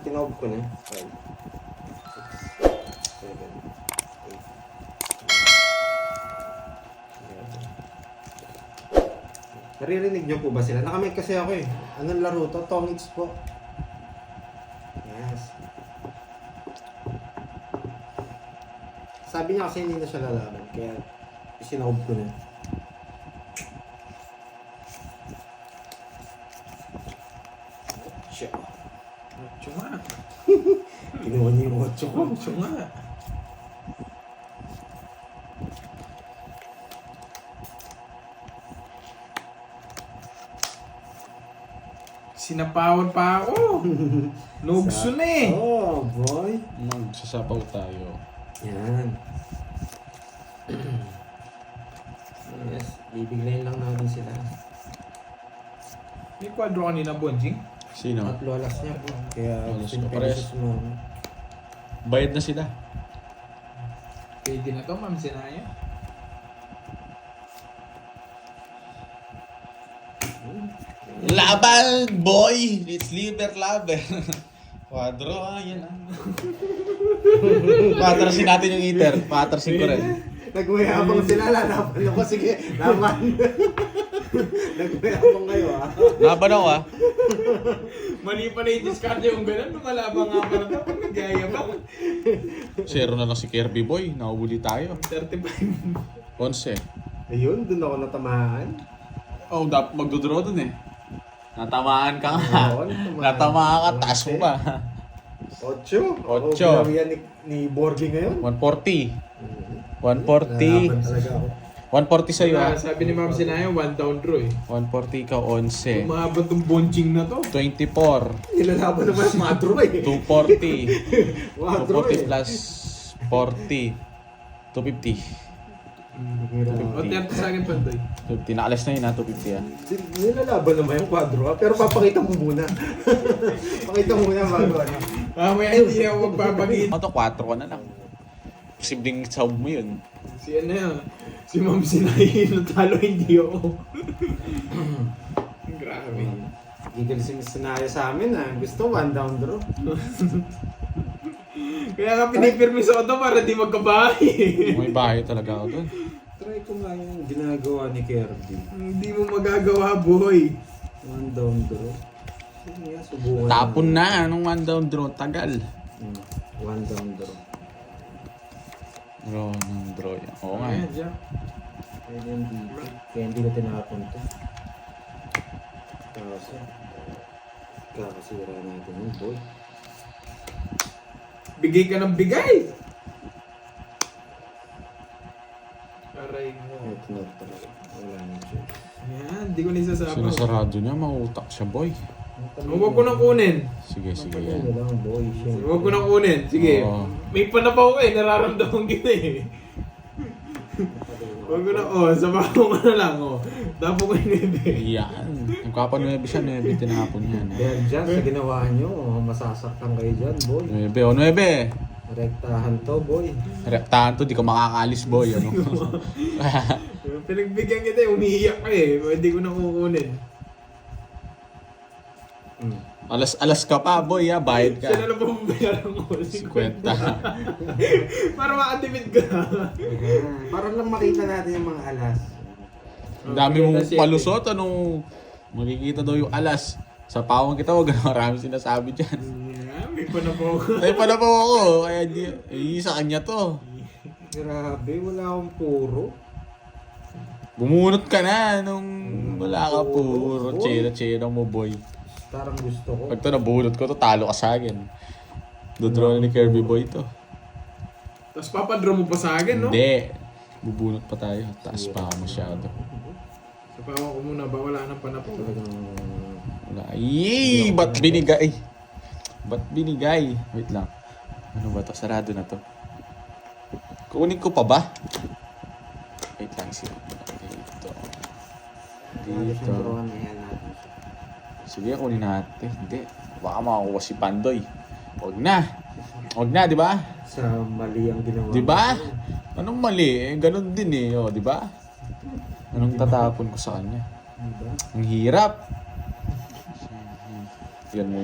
Tinob ko na. 5, 6, 7, 8, 9, 10. Naririnig niyo po ba sila? Nakamay kasi ako eh. Anong laro to? Tongits po. Yes. Sabi niya kasi hindi na siya lalaban. Kaya isinob ko na. Siya. Ocho nga. Kinuha niya yung 8 ko. Ocho nga. Sinapawan pa ako. Nugso na eh. Oh, boy. Magsasapaw tayo. Yan. Yes, bibiglayin lang natin sila. May kwadro kanina, Bonjing. Sino? At lolas niya po. Kaya Lolas ko, pinpesos mo. Bayad na sila. Pwede na to, Ma'am Sinaya. Laban, boy! It's liver lover. Quadro, yan ah. Patrasin natin yung eater. Patrasin ko rin. Nagmayabang sila, lalaban ako. Sige, laban. Nagmayabang kayo ah. Laban ako ah. Mali pa na yung discard yung gano'n. Lumalabang nga pa na ito. Pag nagyayabang. 0 na lang si Kirby Boy. Nakahuli tayo. 35. 11. Ayun, dun ako natamaan. Oh, dapat magdodraw dun eh. Natamaan ka nga. Oo, natamaan. Natamaan ka, taas mo ba? 8. Ocho. Binawian ni Borgie ngayon. 140. Lalaban 140. talaga ako. 140 sa'yo ah. Sabi ni Ma'am Sinaya, one down draw eh. 140 ikaw, 11. Umabot tong Bonjing na to. 24. Nilalaban naman ang madro eh. 240. Madro 240 eh. plus 40. 250. O, 30 sa akin, Pandoy. 250. Nakalas na yun ha, 250 ah. Nilalaban naman yung quadro ah. Pero papakita mo muna. Pakita mo muna bago ano. Mamaya hindi ako magbabagin. Ano to, 4 ka na lang. Posibleng sound mo yun. Si ano yan? Si Ma'am Sinaya natalo, hindi ako. Grabe. Gigilising sinaya sa amin ah. Gusto one down draw. Kaya nga pinipirmi sa auto para di magkabahay. May bahay talaga ako dun. Try ko nga yung ginagawa ni Kirby. Hindi mo magagawa, boy. One down draw. Sige nga, subukan. Tapon na, anong one down draw, tagal. One down draw. Draw ng draw yan. Oo nga Ayan, eh. Jack. Pwede yung dito. Kaya hindi ko tinapon to. Kasi kakasira natin yung boy. Bigay ka ng bigay. Aray mo. Ito na talaga. Wala na siya. Yan, di ko na isasabaw. Sinasarado niya, mautak siya boy. Huwag ko nang kunin. Sige, sige Yan yan. lang boy. Siya. Huwag ko nang kunin. Sige. Oo. May panapaw ko eh. Nararamdaman kita eh. Huwag ko na. Oh, sabaw ko na lang. Oh. Tapo ko yung bibig. Yan. Nagkapanuebe siya, 9 tinapon yan. Kaya dyan, sa ginawa nyo, masasaktan kayo dyan, boy. 9 o 9. Rektahan to, boy. Rektahan to, di ka makakaalis boy. Ano? Pinagbigyan kita eh. Umiiyak ka eh. Hindi ko na kukunin. Alas ka pa boy ha, bayad ka. Siya na lang pumabayaran ko. 50. Para makatipid ka. Para lang makita natin yung mga alas. Ang dami mong palusot, anong makikita daw yung alas. Sa pawang kita, wag na marami sinasabi dyan. Yeah, may panapaw ka. Ay, pa na po ako. Kaya sa kanya to. Grabe, wala akong puro. Bumunot ka na nung wala ka puro. Chera mo boy. Parang gusto ko. Pag to nabunot ko to, talo ka sa akin. Dodraw na ni Kirby boy to. Tapos papadraw mo pa sa akin, no? Hindi. Bubunot pa tayo. Taas pa ako masyado. Sapawan ko muna ba? Wala nang panapaw. Talagang... Wala. Yee! Ba't binigay? Ba't binigay? Wait lang. Ano ba to? Sarado na to. Kunin ko pa ba? Wait lang. Dito. Dito. Sige, kunin natin. Hindi. Baka makakuha si Pandoy. Huwag na. Huwag na, di ba? Sa mali ang ginawa. Di ba? Anong mali? Eh, ganun din eh. O, di ba? Anong tatapon ko sa kanya? Diba? Ang hirap. Yan mo.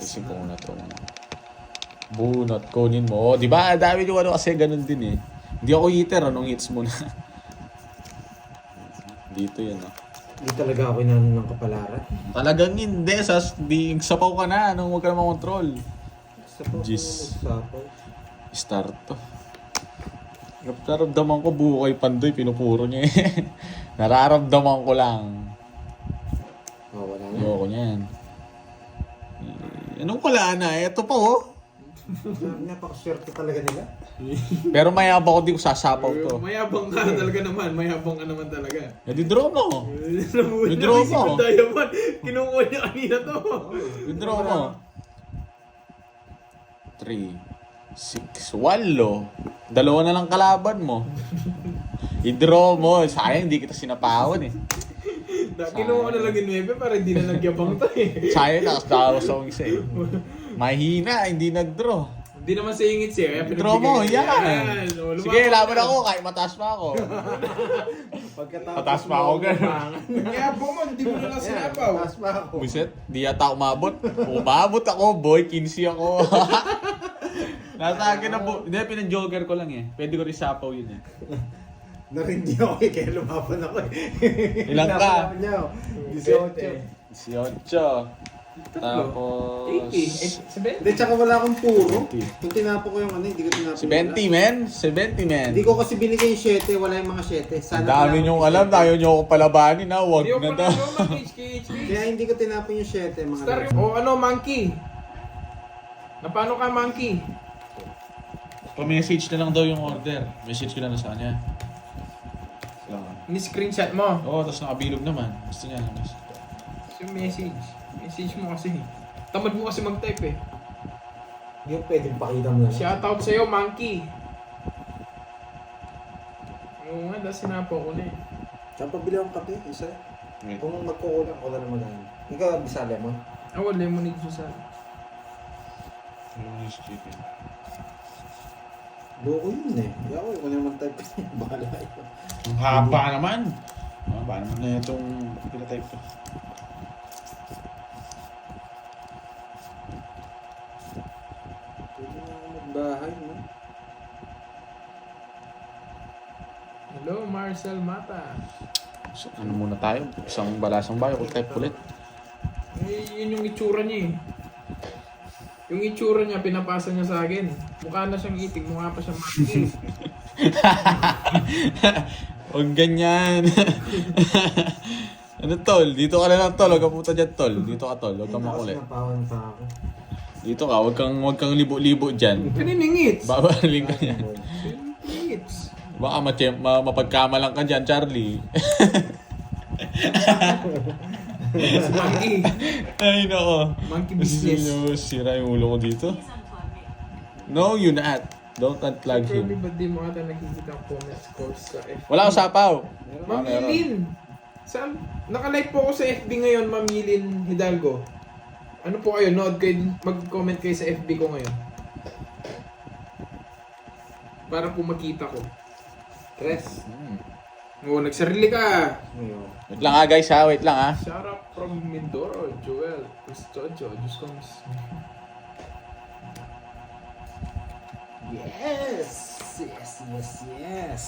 Isin ko muna to. Bunot, kunin mo. Oh, di ba? Dami yung ano kasi ganun din eh. Hindi ako hitter, anong hits muna? Dito yan, oh. Hindi talaga ako inaano ng kapalaran. Talagang hindi. Sapaw ka na. Anong huwag ka na makontrol. Jeez. Start to. Nararamdaman ko buo kay Pandoy. Pinupuro niya eh. Nararamdaman ko lang. Oh, wala na. Ayoko niyan. Anong wala na? Ito pa oh. Napakaswerte talaga nila. Pero mayabang ko di ko sasapaw to. Mayabang ka talaga naman. Mayabang ka naman talaga. Di-draw mo. Nabuhay Withdraw na si mo. Diamond. Kinukuha niya kanina to. Withdraw mo. 3, 6, 8. Dalawa na lang kalaban mo. I-draw mo. Sayang, hindi kita sinapawan eh. Kinuha na lang yung 9 para hindi na nagyabang to eh. Sayang, nakasdawas akong isa eh. Mahina, hindi nag-draw. Hindi naman sa ingits eh. Kaya Draw mo, pinagbigay yan. niya. O, Sige, lumaban laban ka. ako kahit mataas pa ako. Pataas pa ako, girl. Nagyabang mo, hindi mo na lang sinapaw. Taas pa ako. Buset, di yata umabot. Umabot ako, boy. 15 ako. Nasa akin na po. Hindi, pinag-jogger ko lang eh. Pwede ko rin sapaw yun eh. Narindi ako eh, kaya lumaban ako eh. Ilan ka? Hinapan niya, oh. 18. 18. Tapos... 80. Hindi, tsaka wala akong puro. Kung tinapo ko yung ano, hindi ko tinapo. Si 20 men. Si 20 men. Hindi ko kasi binigay yung 7, wala yung mga 7. Ang dami niyong alam. Tayo niyo ako palabanin ha. Huwag Hindi ko na pa daw. na HKHK. Kaya hindi ko tinapon yung 7, mga Star guys. o ano, monkey. Na paano ka, monkey? Pa-message na lang daw yung order. Message ko lang na sa kanya. Ni-screenshot mo. Oo, tapos nakabilog naman. Gusto niya. So, message. Message mo kasi. Tamad mo kasi mag-type eh. Hindi ko pwedeng pakita mo lang. Shoutout sa'yo, monkey. Oo nga, dahil sinapo ko na eh. Saan pabili akong kape? Isa. Kung magkukulang, wala naman na yun. Ikaw, bisali mo. Lemonade juice ah. Loko yun eh. Hindi ako, kung naman type bahala ito. Ang haba naman. Haba naman na itong pinatype ko. Pwede na ako magbahay, no? Hello, Marcel Mata. So, ano muna tayo? Isang balasang bayo. Kung type ulit. Eh, yun yung itsura niya eh. Yung itsura niya, pinapasa niya sa akin. Mukha na siyang iting, mukha pa siyang monkey. Huwag ganyan. Ano tol? Dito ka na lang tol. Huwag ka puta dyan tol. Dito ka tol. Huwag kang makulit. Napawan pa ako. Dito ka. Huwag kang libo-libo dyan. Kaniningits. Babaling ka yan. Kaniningits. Baka mapagkamalang ka dyan, Charlie. Monkey. Ay, nako. Monkey business. Sira yung ulo ko dito. No, you not. Don't unplug Probably him. ba't di mo ata nakikita ang comments ko sa FB? Wala akong sapaw. Ma'am meron. Milin! Saan? Nakalive po ako sa FB ngayon, Ma'am Milin Hidalgo. Ano po kayo? Nood kayo, mag-comment kayo sa FB ko ngayon. Para po makita ko. Tres. Oo, nagsarili ka! Ngayon. Wait lang ha guys ha. Wait lang ha. Sarah from Mindoro, Joel, Custodio, Diyos ko. Yes! Yes, yes, yes!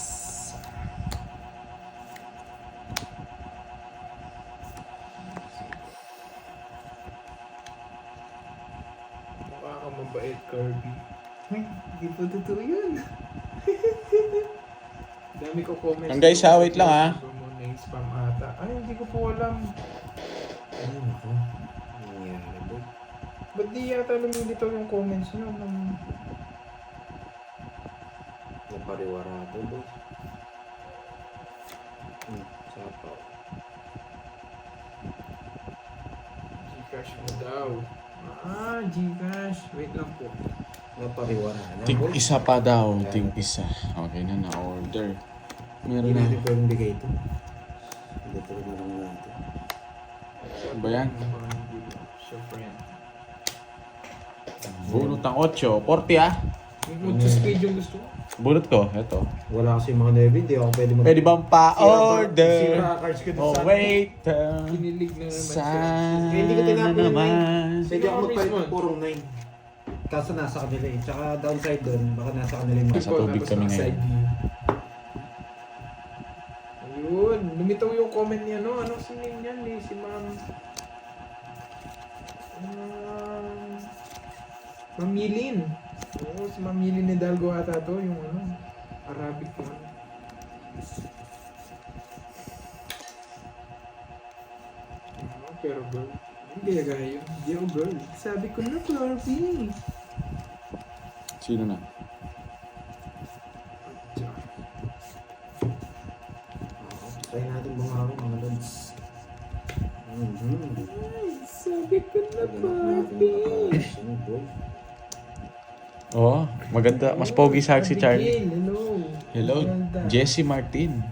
Mukha ka mabait, Kirby. Ay, hindi po totoo yun. Dami ko comments. Ang guys, ha, wait lang, ha. Spam ata. Ay, hindi ko po alam. Ay, naku. Ano nangyari ba? Ba't di yata lumilitaw yung comments nyo? Napariwara po, boss. Sapaw. Gcash mo daw. Gcash. Wait lang po. Napariwara na, Ting boss. isa pa daw. Ting isa. Okay na na-order. Meron Hindi na. natin pwedeng bigay ito. Hindi ito na lang natin. Ano ba yan? Siya friend. Bunot ng 8. 40 ah. Yung mucho speed yung gusto ko. Bunot ko. Ito. Wala kasi mga neve, hindi ako pwede mag... Pwede bang pa-order? Sira cards ko Oh sa... wait. Kinilig na naman siya. Sana Eh, hindi ko tinapon yung naman. Pwede ako magpalit mismo? ng purong 9. Kaso nasa kanila eh. Tsaka downside doon, baka nasa kanila yung Nasa tubig Tapos kami naka ngayon. side view. Ayun, lumitaw yung comment niya, no? Ano si name niyan eh? Si Ma'am... Mamilin. Oo, si Mamilin Hidalgo ata to, yung ano, Arabic na. Pero girl, hindi gaya yun. Hindi ako girl. Sabi ko na, Clarvie. Sino na? Try natin bumawin mga lods. Ay, sabi ko na, Clarvie. Oo, maganda. Mas pogi sa si Charlie. Abigail, hello. Hello, Ganda. Jesse Martin. Wow.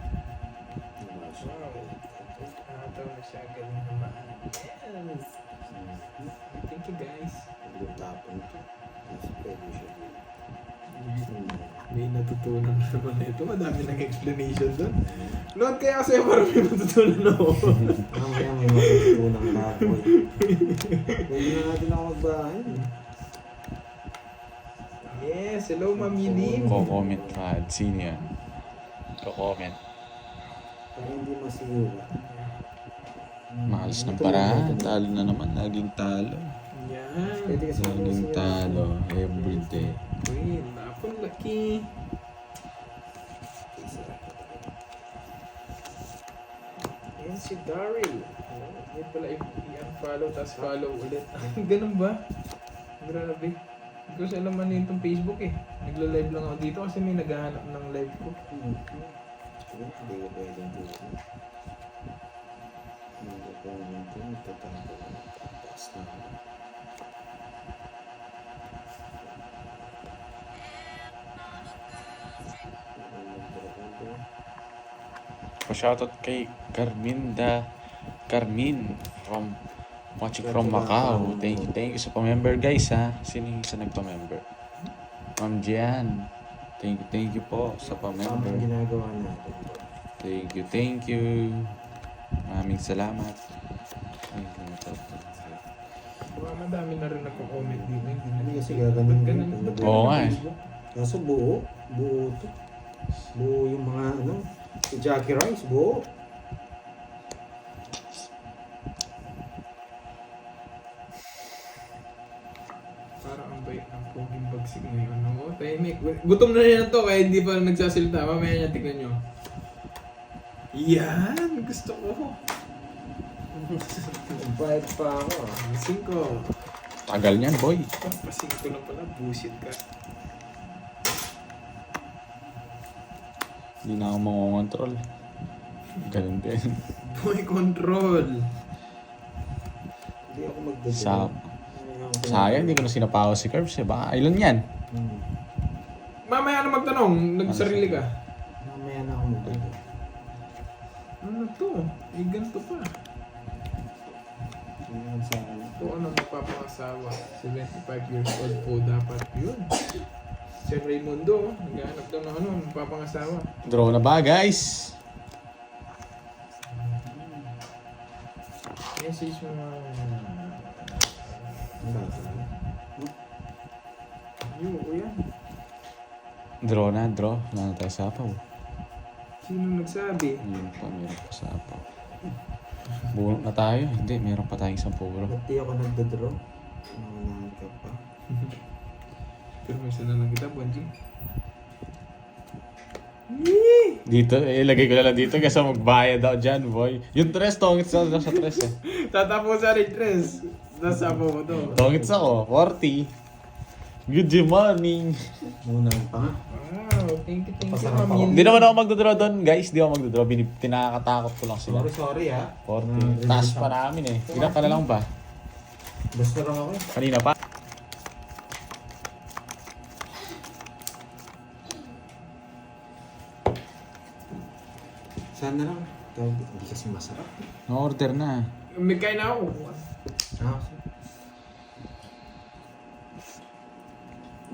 Nakatawa na siya. Galing naman. Yes. Thank you guys. May natutunan na naman ito. Madami ng explanation doon. Noon kaya kasi parang may natutunan ako. Mamaya may matutunang baboy. Pwede na natin ako magbahay. Yes, hello Mamilin. Ko-comment ka. Sino yan? Ko-comment. Para hindi masiwa. Mahalas ng paraan. Talo na naman. Laging talo. Yan. Pwede kasi Laging talo. Everyday. Uy, napon laki. Yan si Daryl. Oh, yan pala i-unfollow tapos follow ulit. Ganun ba? Grabe. Hindi ko siya alam ano yung Facebook eh. Nagla-live lang ako dito kasi may naghahanap ng live ko. Hindi ko pwedeng dito. Hindi ko pwedeng dito. Itatampo ko. Tapos na. Pa-shoutout kay Carmin from watching from Macau. Thank you sa pa-member guys ha. Sino yung isa nagpa-member? Ma'am Gian. Thank you po sa Tama pa-member. ang ginagawa natin. Thank you. Maraming salamat. Baka madami na rin nagko-comment dito. Hindi na Hindi kasi gaganin Ba't ganun? yun. Ba't Oo nga eh. Kaso buo. Buo to. Buo yung mga ano. Si Jackie Rice, buo. Parang ang bait ng poging bagsik ngayon. Ano? Tahimik. Gutom na yan to kaya hindi pa nagsasalita. Mamaya niya tignan nyo. Yan! Gusto ko. Bayad pa ako ah. Pasing ko. Tagal niyan boy. Pasing ko na pala. Bullshit ka. Hindi na ako makongontrol. Ganun din. Boy control. Hindi ako magdadala. Sayang, hindi ko na sinapawa si Curbs eh. Baka ilan yan? Mamaya na magtanong. Nagsarili ka. Mamaya na ako magdadala. Ano to? Eh, ganito pa. Tingnan sa akin. Kung ano mapapangasawa, 75 years old po dapat yun. Si Raymundo, naghahanap daw ng ano, mapapangasawa. Draw na ba guys? Message mo nga. Yung kuya. Draw na. Wala na tayo sa apaw. Sino nagsabi? Yun pa, meron pa sa apaw. Bunot na tayo. Hindi, meron pa tayong isang puro. Ba't di ako nagdadraw? Nangunahan ka pa. Pero may sana lang kita, Bonji. Dito, ilagay ko na lang dito kasi magbayad daw dyan, boy. Yung tres, tongits sa tres eh. Tatapo sa retress. Nasapo mo to. Tongits ako, 40. Good morning. Nangunahan pa nga. Wow, thank you, Pasarap ako. Mamili. Hindi naman ako magdodraw doon, guys. Hindi ako magdodraw. Tinakatakot ko lang sila. Sorry ah. 40. Taas pa namin eh. Ilan ka na lang ba? Basta lang ako eh. Kanina pa? Sana lang. Hindi kasi masarap. No-order na. May kain na ako. Ah,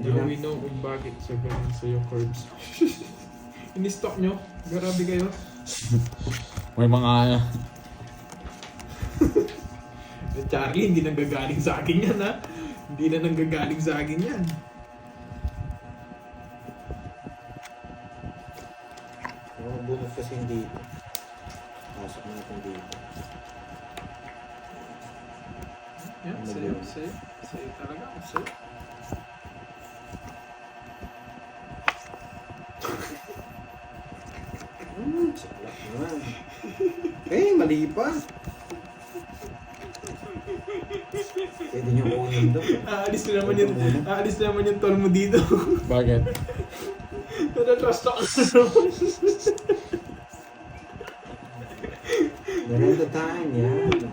Now we know kung bakit siya ganun sa'yo, Curbs. In-stock nyo? Grabe kayo. May mga... Charlie, hindi nanggagaling sa akin yan, ha? Hindi na nanggagaling sa akin yan. Mga bonus kasi hindi dito. Pasok natin dito. Yan, sa'yo, sa'yo. Sa'yo talaga, sa'yo. Saklap naman. Eh, mali pa. Pwede niyo kunin doon. Aalis na naman yung tol mo dito. Bakit? Natatrust ako. There is the time, yan.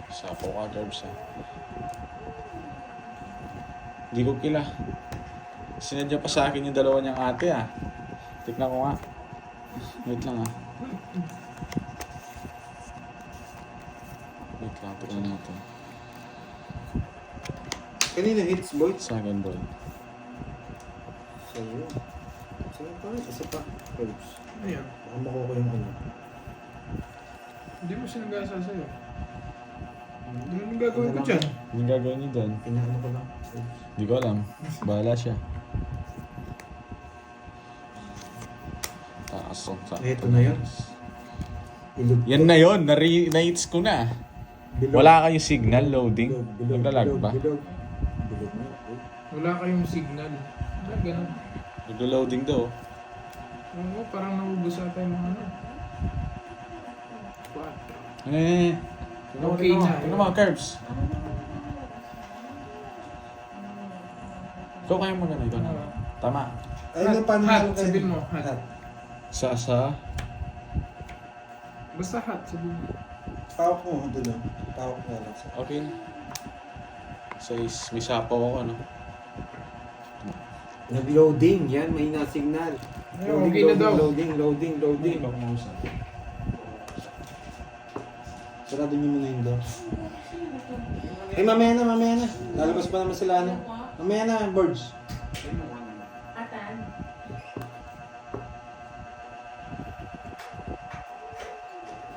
Sapo ka, Gerbs, ha? Hindi ko kila. Sinadya pa sa akin yung dalawa niyang ate, ah. Tignan ko nga. Wait lang, ah. Wait lang, tignan natin. Kanina hits, boy. Sa akin, boy. Sa'yo. Sa'yo pa, isa pa. Oops. Ayan. Baka makuha ko yung ano. Hindi mo sinagasa sa'yo. Ano nang gagawin ko dyan? Anong gagawin niyo doon? Pinaano ko lang. Oops. Hindi ko alam. Bahala siya. Taas ko. Ito na yun. Ilog. Yan na yun. Na-hits ko na. Bilog. Wala kayong signal loading. Bilog, Naglalag bilog, ba? Bilog. Bilog na. Oh. Wala kayong signal. Wala, ganun. Naglo-loading daw. Oo, parang naubos ata yung mga ano. What? Okay na. Tingnan mo, Curbs. Ikaw kaya magana. Ikaw na. Tama. Ay, ano, paano Hat, meron kayo? sabihin mo, hat. Sa. Basta hat, sabihin mo. Pawak mo, doon lang. Pawak na lang. Okay na. May sapaw ako, ano? Nag-loading, yan, may na-signal. Ayun, okay na daw. Loading. Baka mausap. Sarado niyo muna yung door. Eh, mamaya na. Lalabas pa naman sila, ano. Mamaya na, birds. Atan?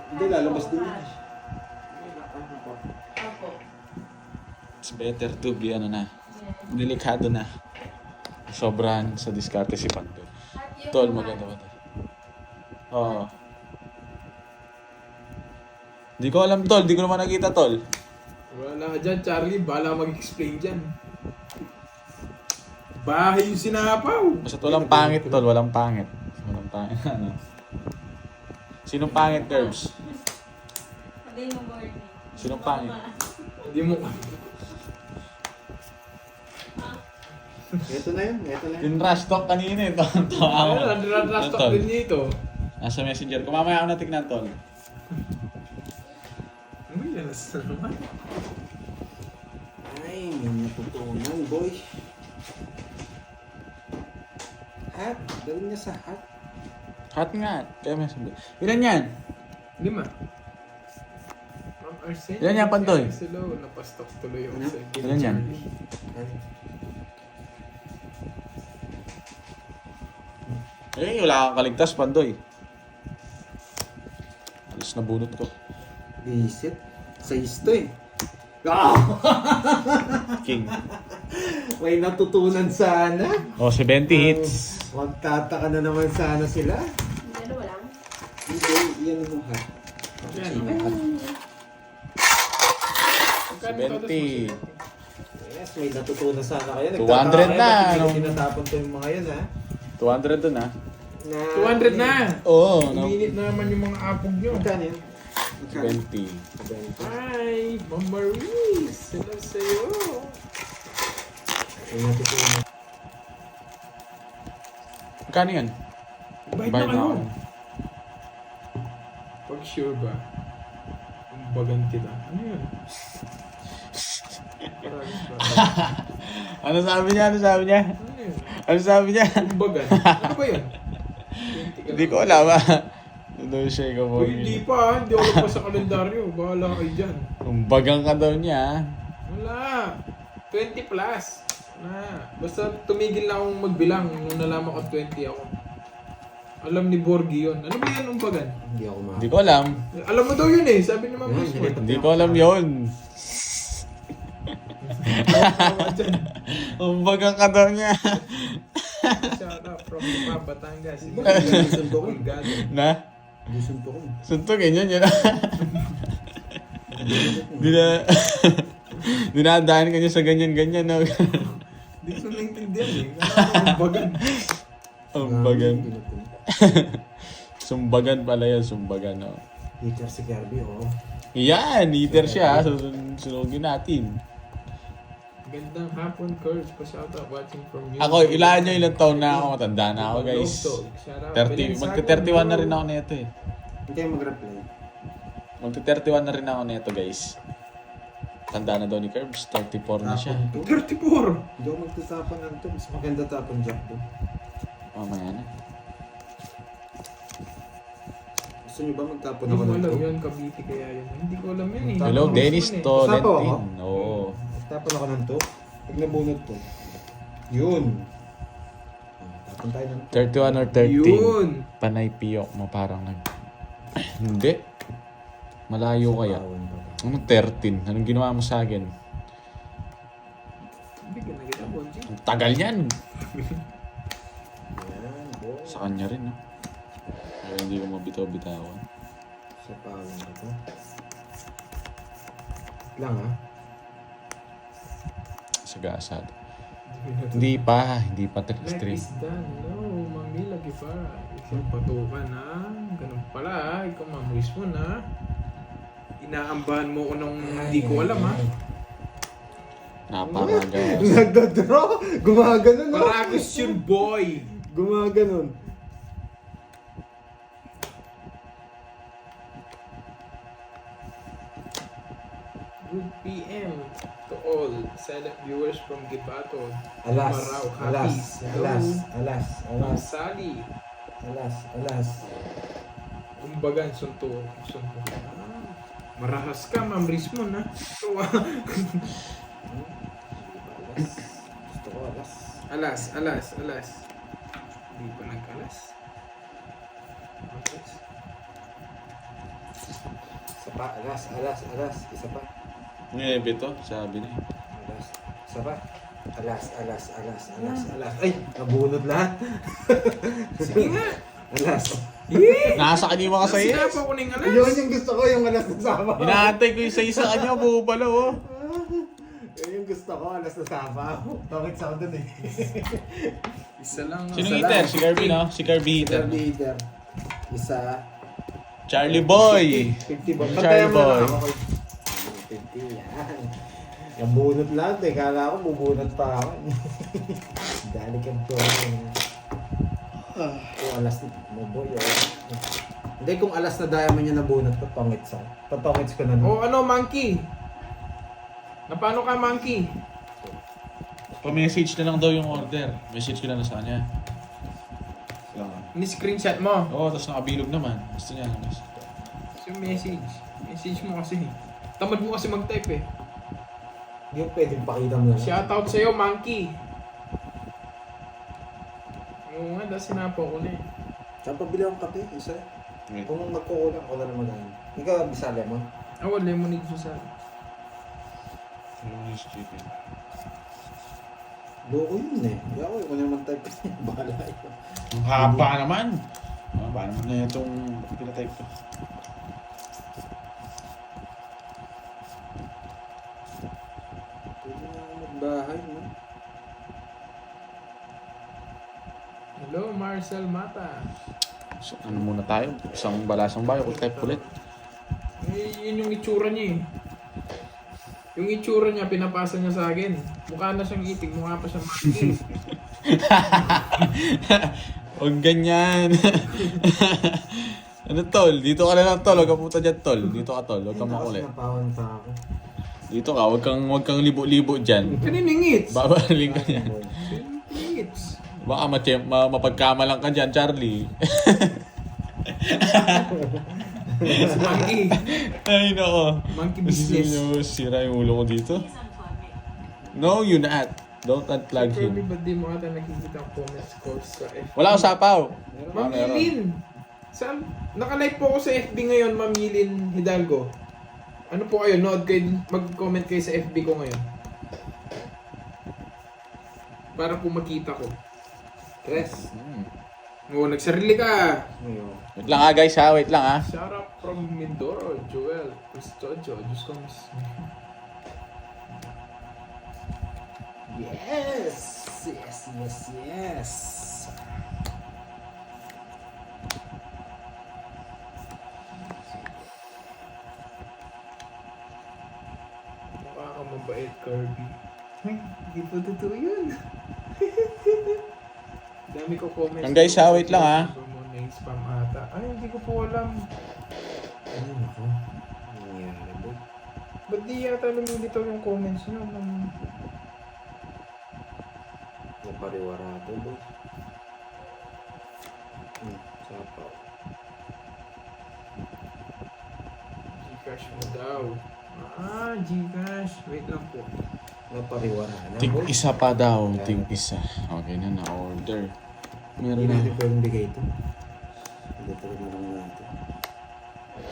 Hindi, lalabas din yun. Opo. It's better to be, ano na. Delikado na. Sobrahan sa diskarte si Pandoy. Tol, maganda ba tayo? Oo. Di ko alam, Tol. Di ko naman nakita, Tol. Wala ka dyan, Charlie. Bala mag-explain dyan. Bahay yung sinapaw. Basta walang pangit, Tol. Walang pangit. Walang pangit. Ano? Sinong pangit, Curbs? Pagay mo morning. Sinong pangit? Hindi mo. Ito na yun. Yung trash talk kanina, ito. Ayun, trust talk din dito. Nasa messenger ko. Mamaya ako natignan, Tol. Uy, alas na naman. Ay, may natutunan, boy. Hat. Dali niya sa hat. Hot nga. Kaya messenger. Ilan yan? 5. From Arsene. Ilan yan, Pantoy? Hello, napastok tuloy yung Ano? sa Ilan yan? Eh, wala kang kaligtas, Pandoy. Alas na bunot ko. Visit. Sa isto eh. Ah! King. May natutunan sana. Oh, 70 hits. Magtataka na naman sana sila. Dalawa lang. Hindi, yan mo hat. Yan. Magkano 70. Yes, may natutunan sana kayo. 200 Nagtataka kayo, na, ba't hindi no? ko tinatapon ko yung mga yan, ha? 200 dun, ha? 200 na! Oo, no? Uminit na naman yung mga apog nyo. Magkano yun? 20. Hi! Ma'am Maurice! Hello sa'yo! May natutunan. Magkano yan? Bayad na Bayad na kayo! ako. Pag sure ba? Kumbagan kita. Ano yun? Ano sabi niya? Ano sabi niya? Ano yun? Ano sabi niya? Kumbagan? Ano ba yun? Hindi ko alam, ha? Doon siya, ikaw po. Uy, hindi pa. Hindi ako pa sa kalendaryo. Bahala kayo dyan. Kumbagang ka daw niya, ha? Wala. 20 plus. Basta tumigil na akong magbilang nung nalaman ko 20 ako. Alam ni Borgie yun. Ano ba yan, Umbagan? Hindi ako Hindi ko alam. Alam mo daw yun eh, sabi ni Ma'am Miss Ford. Hindi ko alam yun. Umbaga ka daw niya. Shout out from Lima, Batangas. Sunto ko. Bulgado. Na? Hindi sunto ko. Suntukin yun. Dinadaan ka niya sa ganyan-ganyan. No? Hindi ko naintindihan eh. Umbagan. Umbagan. Sumbagan pala yan, sumbagan. No? Hater si Kirby, oh. Yan, eater siya. Sunugin natin. Gandang hapon, Curse. Pa-shout out watching from you. Ako, ilaan nyo ilang taon na ako. Matanda na ako, guys. Shout out. 30, magka-31 na rin ako nito eh. Hindi kayo mag-reply. Magka-31 na rin ako nito, guys. Tanda na daw ni Curbs, 34 na siya. 34! Hindi ako magtatapon ng to. Mas maganda tapon jack doon. Mamaya na. Gusto nyo ba magtapon Hindi ako ko ng alam to? yun, Cavite kaya yun. Hindi ko alam yun eh. Hello, Tapos Dennis yun eh. Tolentine. Oo. Magtapon ako ng to. Pag nabunod to. Yun. Tapon tayo ng 31 or 13. Yun! Panay piyok mo parang nag... Hindi. Malayo kaya. Taon pa ba? Anong 13? Anong ginawa mo sa akin? Bigyan na kita, Bonji. Ang tagal niyan. Yan, boy. Sa kanya rin, no? Kaya hindi ko mabitaw-bitawan. Sa pawang ko to. Lang ha. Sagasad. Hindi pa Life stream. is done. No, Mamila Guevara. Isang patukan na. Ganun pala ha. Ikaw mamulis mo na. Inaambahan mo ko nung hindi ko alam ha. Naparagas. Nagdadraw! Gumaganon no? Paragos yun, boy! Gumaganon. Good PM to all silent viewers from Gibato. Alas, Maraw, alas, Hafiz. alas, Hello. alas, Ma'am alas, Sally. alas, alas. Kumbagan, sunto. Marahas ka, Ma'am Rismon ha. Tuwa. Gusto ko alas. Alas. Hindi pa nagkalas. Alas. Isa pa, alas. Isa pa. Ngayon, Bito, sabi niya. Alas. Isa pa. Alas. Ay, nabunod lahat. Sige nga. Alas. Nasa kanya mga sa'yo. Sinapa ko ng alas. Yun yung gusto ko, yung alas na sama. Inaantay ko yung isa-isa kanya, buo pala, oh. Yun yung gusto ko, alas na sama. Bakit sa dun eh. Isa lang. Sino hitter? Si Kirby, no? Si Kirby hitter. Leader. Isa. Charlie Boy! 50 ba? Charlie Boy. 50 yan. Yung bunot lahat eh. Kala ko bubunot pa ako. Dali kang to. Kung alas mo boy. Hindi, kung alas na diamond yung nabunot, papangits ako. Papangits ko na nun. O ano, Monkey? Na paano ka, Monkey? Pa-message na lang daw yung order. Message ko na lang sa kanya. Ni-screenshot mo. Oo, tapos nakabilog naman. Gusto niya. So, message. Message mo kasi. Tamad mo kasi mag-type eh. Hindi yung pwedeng pakita mo lang. Shoutout sa'yo, Monkey. Oo nga, dahil sinapo ko na eh. Saan pabili akong kape? Isa. Wait. Kung magkukulang, wala naman dahil. Ikaw, bisali mo? Awa, lemonade juice sa chicken. Loko yun eh. Hindi ako, kung naman type ko. Bahala ito. Ang haba naman. Haba naman na itong pinatype ko. Pwede na ako magbahay, no? Hello, Marcel Mata. So, ano muna tayo? Isang balasang bayo. Kung type ulit. Eh, yun yung itsura niya eh. Yung itsura niya, pinapasa niya sa akin. Mukha na siyang itig, mukha pa siyang Monkey. Huwag ganyan. Ano tol? Dito ka na lang tol. Huwag ka puta dyan tol. Dito ka tol. Huwag kang makulit. Napawan pa ako. Dito ka. Huwag kang libo-libo dyan. Kaniningits! Babaling ka yan. Kaniningits! Baka mapagkamalang ka dyan, Charlie. Si Monkey. Ay, nako. Monkey Gusto business. nyo sira yung ulo ko dito? No, you're not. Don't unplug Probably him. ba't di mo ata nakikita ang comments ko sa FB? Wala akong sapaw. Ma'am Lilin! Saan? Nakalive po ako sa FB ngayon, Ma'am Lilin Hidalgo. Ano po kayo? Nood kayo, mag-comment kayo sa FB ko ngayon. Para po makita ko. Tres. Oo, nagsarili ka! Wait lang guys ha, wait lang ha. Shout out from Mindoro, Joel Custodio. Diyos ko, miss. Yes! Yes, yes, yes! Mukha ka mabait, Kirby. Ay, hindi po totoo yun. Dami ko comments. Ang guys, ha, wait lang, ha. Spam ata. Ay, hindi ko po alam. Ay, naku. Ano nangyari, boy? Ba't di yata lumilitaw yung comments nyo? Napariwara to, boy. Sapaw. Gcash mo daw. Ah, Gcash. Wait lang po. Napariwara na, Ting boy. isa pa daw, ting isa. Okay na, na-order. Meron Hindi na. natin pwedeng bigay ito. Hindi pa rin naman natin.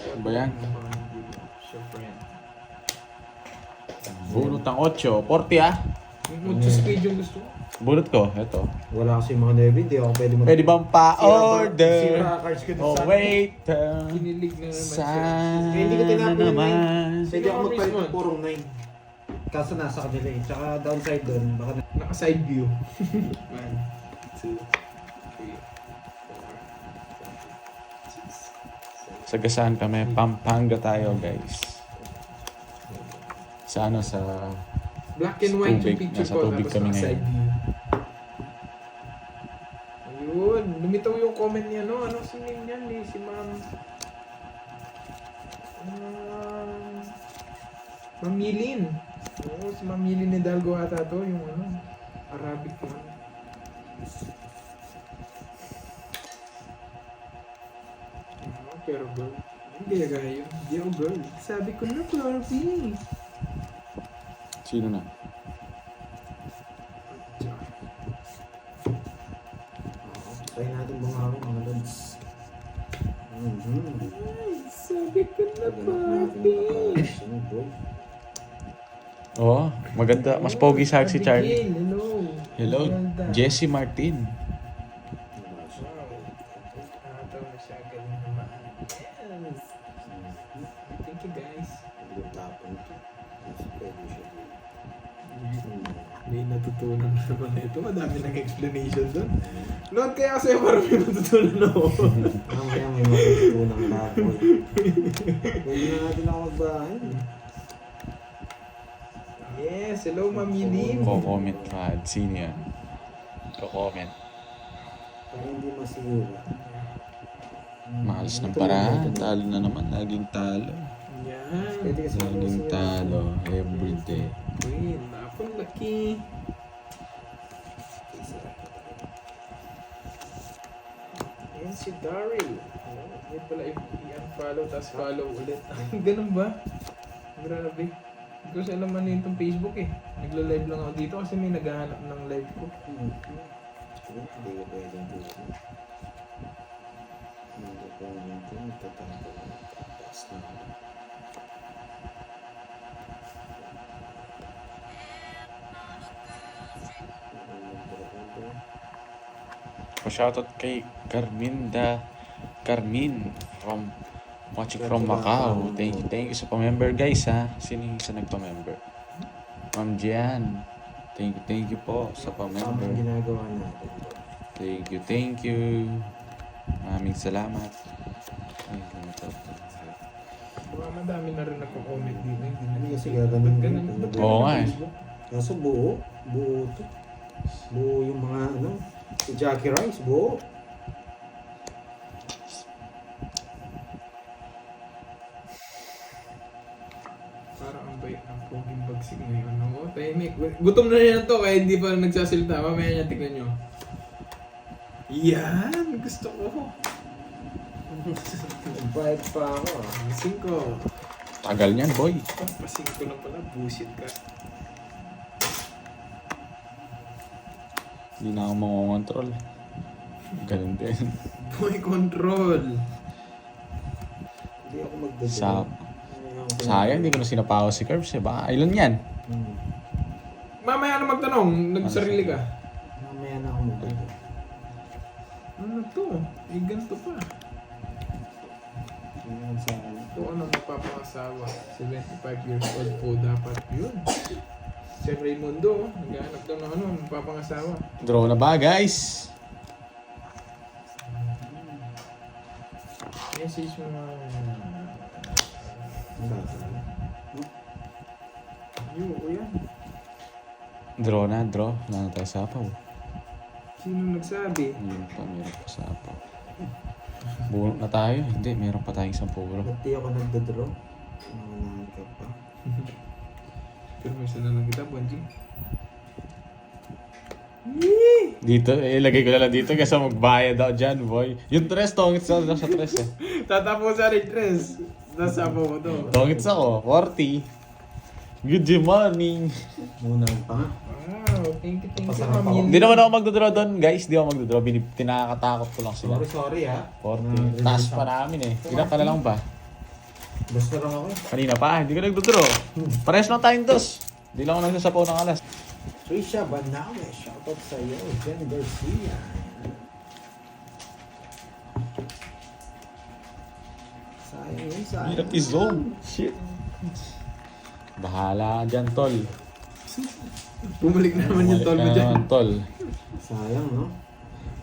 Ano ba yan? Siya friend. Bunot ng 8, 40 ah. Yung mucho speed yung gusto ko. Bunot ko, eto. Wala kasi mga nebe, hindi ako pwede mag- Pwede bang pa-order? Sira cards ko dun Oh sa- wait, Kinilig na naman siya. sana Hindi ko tinapon yung naman. Pwede ako magpalit Mismo. ng purong 9. Kaso nasa kanila eh. Tsaka downside doon, baka na... Naka-side view. 1, 2, 3, 4, 5, 6, 7. Sagasaan kami, Pampanga tayo guys. Sa ano, sa Black and white Tubig. yung picture Nasa ko, tubig tapos kami naka-side ngayon. view. Ayun, lumitaw yung comment niya, no? Ano si name niyan eh? Si Ma'am... Ma'am Milin. Oo, si Ma'am Milin Hidalgo ata to, yung ano, Arabic one. Pero girl, hindi gaya yun. Hindi ako girl. Sabi ko na, Clarby. sino na? Try natin bumawin mga lods. Ay, sabi ko na, Pag-anak natin Clarby. nakakasunod, boy. Oo, maganda. Mas pogi sa si Charlie. Abigail, hello. Hello, Imelda. Jessie Martin. Wow. Nakatawa na siya. Galing naman. Yes. Thank you, guys. Hindi ko tapon ito. Mas pwede siya. May natutunan na naman ito. Madami nang explanation doon. Noon kaya kasi parang may matutunan ako. Mamaya may matutunang baboy. Pwede na natin ako magbahay. Yes, hello, Mami Lynn. Ko-comment ka. Sino yan? Ko-comment. Para hindi masira. Mahalas ng paraan. Talo na naman. Laging talo. Yan. Pwede kasi Laging talo. Everyday. Queen, ako laki. Yan si Daryl. May pala i-unfollow tapos follow ulit. Ganun ba? Grabe. Hindi ko siya alam ano yung itong Facebook eh. Nagla-live lang ako dito kasi may naghahanap ng live ko. Hindi ko pwedeng dito. Hindi ko pwedeng dito. Tapos na. Pa-shoutout kay Carmin from watching from Macau. Thank you sa pa-member guys ha. Sino yung isa nagpa-member? Ma'am Gian. Thank you po sa Tama pa-member. ang ginagawa natin. Thank you. Maraming salamat. Ay, ito. Baka madami na rin nagko-comment dito. Hindi kasi gaganon Ba't ganun? yun. Ba't Oo ganun nga ang eh. Facebook? Kaso buo. Buo to. Buo yung mga ano. Si Jackie Rice, buo. Parang ang bait ng poging bagsik ngayon. No? Tahimik. Gutom na yan to kaya hindi pa nagsasalita. Mamaya niya, tignan nyo. Yan! Gusto ko. Vibe pa ako ah. Gising ko. Tagal niyan boy. Pasing ko na pala. Bullshit ka. Hindi na ako makongontrol. Ganun din. Boy control. Hindi ako magdadala. Sayang, hindi ko na sinapawa si Curbs eh. Baka ilan yan? Mamaya na magtanong, nagsarili ka. Mamaya na ako magdadala. Ano to? Eh, ganito pa. Tingnan sa akin. Ito ano, mapapangasawa. 75 years old po dapat yun. Si Raymundo, naghahanap daw ng ano, mapapangasawa. Draw na ba, guys? Message mo nga. Yan. Draw na, draw. Wala na tayo sa apaw. Sino nagsabi? Meron pa sa apaw. Bunot na tayo. Hindi, meron pa tayong 10 bro. Ba't di ako nagdadraw? Nangunahan ka pa. Pero may isa na lang kita, Bonji. Dito, ilagay ko na lang dito kasi magbayad ako dyan, boy. Yung tres, tongits na sa tres eh. Tatapusan rin tres. Nasa po mo to. Tongits ako, 40. Good morning. Nangunahan pa nga. Wow, thank you, Pasarap ako. Hindi naman ako magdodraw doon, guys. Hindi ako magdodraw. Tinakatakot ko lang sila. Sorry ha. 40. Taas pa namin eh. Ilan ka na lang ba? Basta lang ako. Kanina pa, hindi ko nagdodraw. Parehas lang tayong dos. Hindi lang ako nagsasapaw ng alas. Trisha Banawe, shoutout sa iyo. Jen Garcia. Sayang yun, sayang. Hirap i-zone. Shit. Bahala ka dyan, tol. Bumalik na naman yung tol mo dyan. Tol. Sayang, no?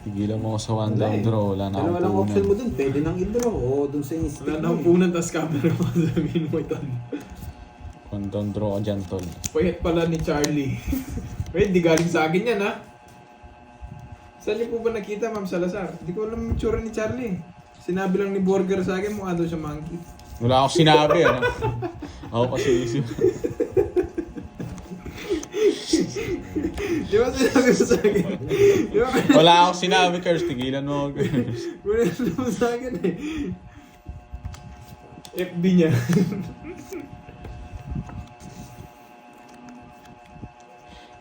Tigilan mo ako sa one down draw. Wala na Dalawa lang akong option punan. mo dun. Pwede nang i-draw. O dun sa instinct Wala na mo akong punan, tas camera mo. Sabihin mo ito. One down draw ka dyan, tol. Payat pala ni Charlie. Wait, di galing sa akin yan, ha? Saan niyo po ba nakita, Ma'am Salazar? Hindi ko alam yung tsura ni Charlie. Sinabi lang ni Burger sa akin, mukha daw siya monkey. Wala akong sinabi, ano? Ako kasi isip. Di ba sinabi mo sa akin? Di ba? Wala akong sinabi, Kers. Tigilan mo, Kers. Wala mo sa akin eh. FB niya.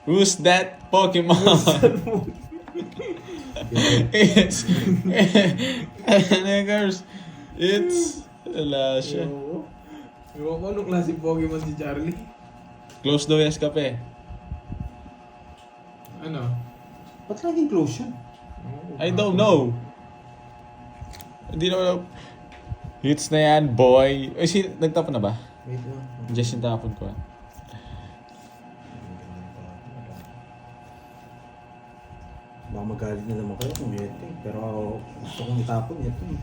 Who's that Pokemon? It's... Ano, Kers? It's... Wala siya. Oo. Ewan ko anong klaseng Pokemon si Charlie. Close daw yung escape. Ano? Ba't laging close yun? I don't know. Hindi naman alam. Hits na yan, boy. Eh, nagtapon na ba? Wait lang. Just yung tapon ko. Baka magalit na naman kayo kung ito eh. Pero gusto kong itapon ito eh.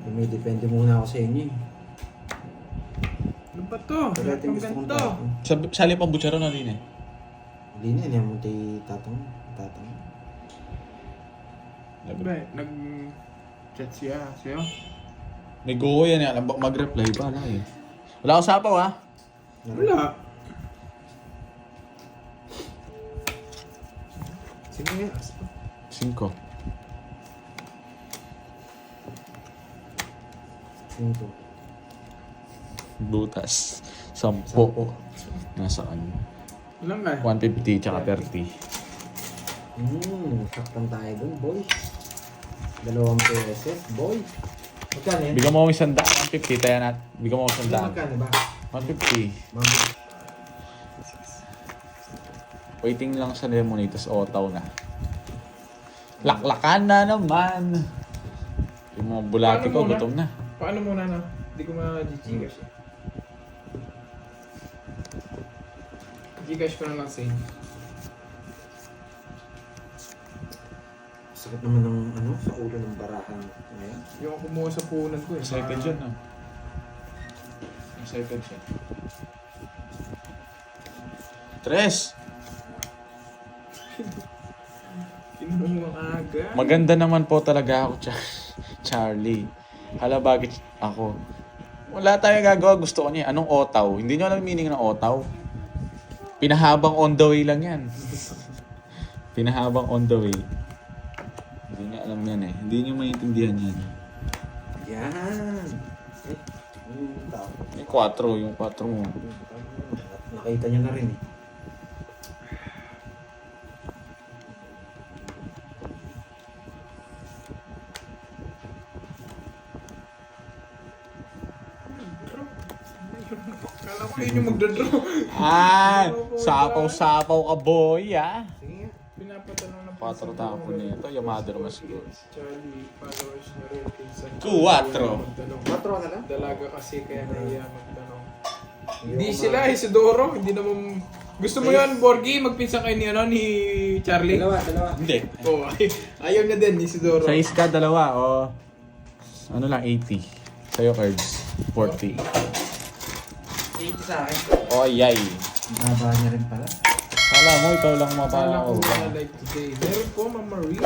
May depende muna ako sa inyo eh. Ano ba to? Pero ito yung gusto kong Ganito. tapon. Sali pang butchero na rin eh. Hindi na, hindi mo tayo tatang. Tatang. Ba, nag-chat siya. Sa'yo? Nag-go yan eh. Mag-reply pa lang eh. Wala akong sapaw ha. Wala. Sige nga. 5. 5. Butas. 10. Nasaan? Ilang ka? 150 tsaka 30. Saktan tayo dun, boy. 2 pesos, boy. Magkano yan? Bigyan mo ako 100. 150 tayo natin. Bigyan mo ako 100. Magkano ba? 150. Mabit. Waiting lang sa lemonade, tas otaw na. Laklakan na naman. Yung mga bulati ko, Paano muna? gutom na. Paano muna na? Hindi ko ma-Gcash eh. Gcash ko na lang sa inyo. Sakit naman ng ano, sa ulo ng barahan ngayon. Yung ako kumuha sa punan ko eh. Excited siya, no? Excited siya. Tres! Kinuha ang aga. Maganda naman po talaga ako, Charlie. Hala, bakit ako? Wala tayong gagawa. Gusto ko niya. Anong otaw? Hindi nyo alam yung meaning ng otaw? Pinahabang on the way lang yan. Pinahabang on the way. Hindi nyo alam yan eh. Hindi nyo maintindihan yan. Yan! Eh, yung tao. Yung 4, yung 4 mo. Nakita nyo na rin eh. Kala ko yun yung magdadraw. Ah, sapaw-sapaw ka boy, ah. Sige nga. Pinapatanong ng Patrotapon nito, yung mother mas good. Charlie, followers na rin. Pinsan. Kuwatro. Magtanong. 4 na lang? Dalaga kasi kaya nahiya magtanong. Hindi sila, Isidoro. Hindi naman... Gusto mo yun, Borgie? Magpinsan kayo ni, ni Charlie? Dalawa. Hindi. Oo, ayaw na din, Isidoro. Sa iska, dalawa, o. Ano lang, 80. Sa'yo, Cards. 40. 80 sa akin. Oy, yay. Mababa niya rin pala. Kala mo, ikaw lang Kala mapala ko ko. na like today. Meron po, Mama Marie.